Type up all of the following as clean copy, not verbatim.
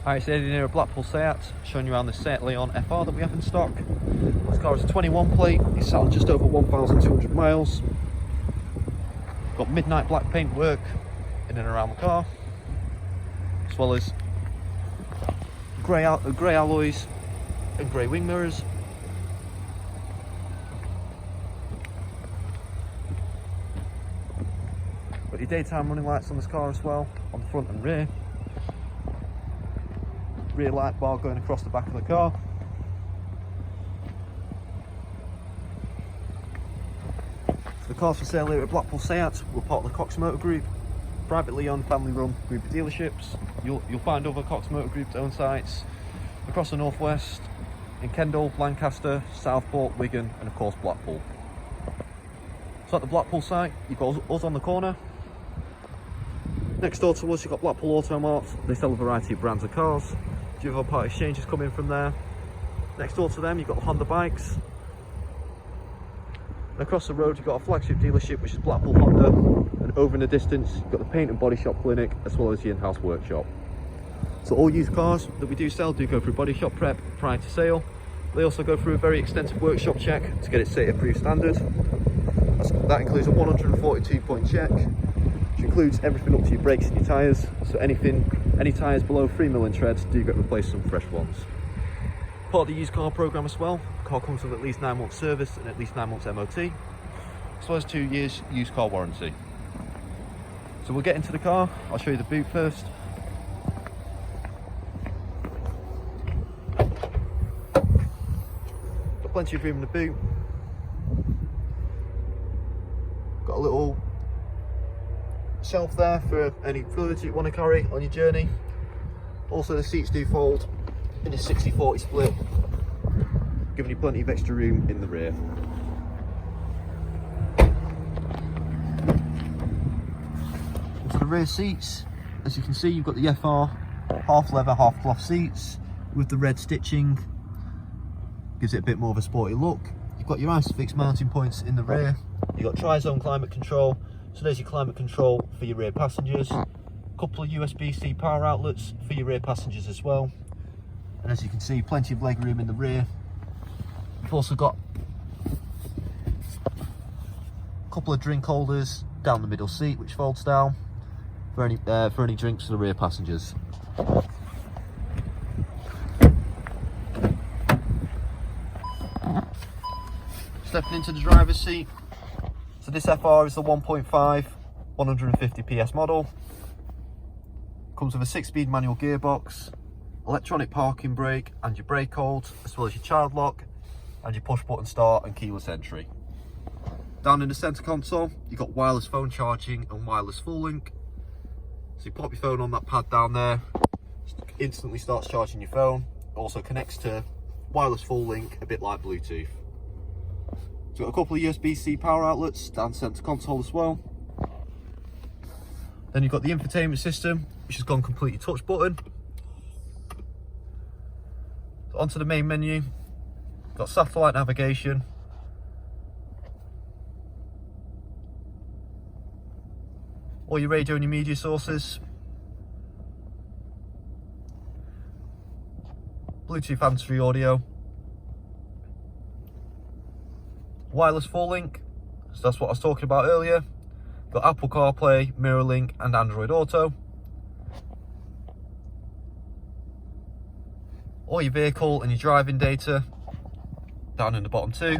Alright, it's Eddie here at Blackpool SEAT, showing you around the Seat Leon FR that we have in stock. This car is a 21 plate, it's sat on just over 1,200 miles. Got midnight black paint work in and around the car, as well as grey alloys and grey wing mirrors. Got your daytime running lights on this car as well, on the front and rear. Rear light bar going across the back of the car. So the car's for sale here at Blackpool SEAT. We're part of the Cox Motor Group, privately owned, family-run group of dealerships. You'll find other Cox Motor Group's own sites across the northwest, in Kendal, Lancaster, Southport, Wigan, and of course Blackpool. So at the Blackpool site, you've got us on the corner. Next door to us, you've got Blackpool Auto Mart. They sell a variety of brands of cars. Do you have part exchanges coming from there? Next door to them, you've got the Honda bikes. And across the road, you've got a flagship dealership, which is Blackpool Honda. And over in the distance, you've got the paint and body shop clinic, as well as the in-house workshop. So all used cars that we do sell do go through body shop prep prior to sale. They also go through a very extensive workshop check to get it SEAT approved standard. That includes a 142-point check, which includes everything up to your brakes and your tyres. So any tyres below 3mm in tread do get replaced with some fresh ones. Part of the used car programme as well, the car comes with at least 9 months service and at least 9 months MOT, as well as 2 years used car warranty. So we'll get into the car. I'll show you the boot first. Got plenty of room in the boot. Got a little shelf there for any fluids you want to carry on your journey. Also the seats do fold in a 60-40 split, giving you plenty of extra room in the rear. Into the rear seats, as you can see, you've got the FR half leather half cloth seats with the red stitching, gives it a bit more of a sporty look. You've got your ISOFIX mounting points in the rear. You've got tri-zone climate control, so there's your climate control for your rear passengers. A couple of USB-C power outlets for your rear passengers as well. And as you can see, plenty of leg room in the rear. You've also got a couple of drink holders down the middle seat, which folds down for any drinks for the rear passengers. Stepping into the driver's seat. So this FR is the 1.5 150 PS model. Comes with a 6-speed manual gearbox, electronic parking brake and your brake hold, as well as your child lock and your push button start and keyless entry. Down in the centre console, you've got wireless phone charging and wireless full link. So you pop your phone on that pad down there, instantly starts charging your phone. It also connects to wireless full link, a bit like Bluetooth. So got a couple of USB-C power outlets down centre console as well. Then you've got the infotainment system, which has gone completely touch button. So onto the main menu, got satellite navigation, all your radio and your media sources, Bluetooth hands-free audio, wireless full link, so that's what I was talking about earlier. Got Apple CarPlay, MirrorLink and Android Auto. All your vehicle and your driving data down in the bottom too.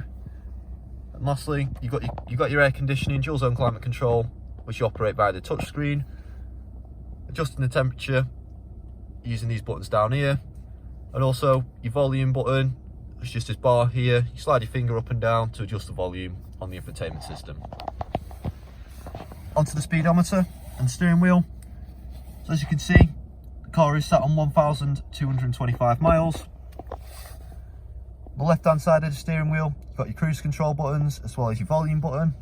And lastly, you've got your air conditioning, dual zone climate control, which you operate via the touch screen. Adjusting the temperature using these buttons down here. And also your volume button, it's just this bar here. You slide your finger up and down to adjust the volume on the infotainment system. Onto the speedometer and the steering wheel. So as you can see, the car is sat on 1,225 miles. On the left hand side of the steering wheel, you've got your cruise control buttons as well as your volume button.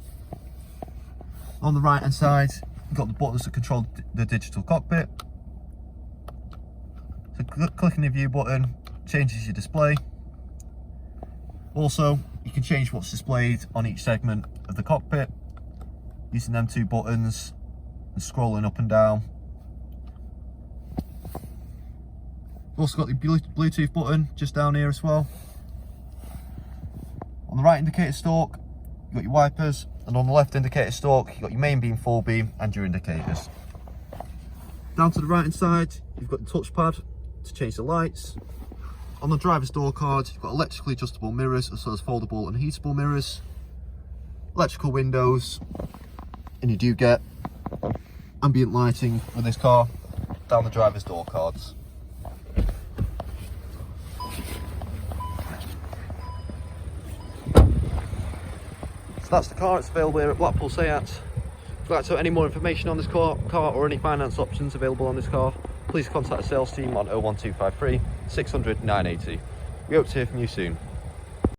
On the right hand side, you've got the buttons that control the digital cockpit. So clicking the view button changes your display. Also, you can change what's displayed on each segment of the cockpit using them 2 buttons and scrolling up and down. We've also got the Bluetooth button just down here as well. On the right indicator stalk, you've got your wipers, and on the left indicator stalk, you've got your main beam, full beam, and your indicators. Down to the right hand side, you've got the touchpad to change the lights. On the driver's door card, you've got electrically adjustable mirrors, as well as foldable and heatable mirrors, electrical windows, and you do get ambient lighting with this car down the driver's door cards. So that's the car. It's available here at Blackpool SEAT. If you'd like to know any more information on this car or any finance options available on this car, please contact the sales team on 01253 600 980. We hope to hear from you soon.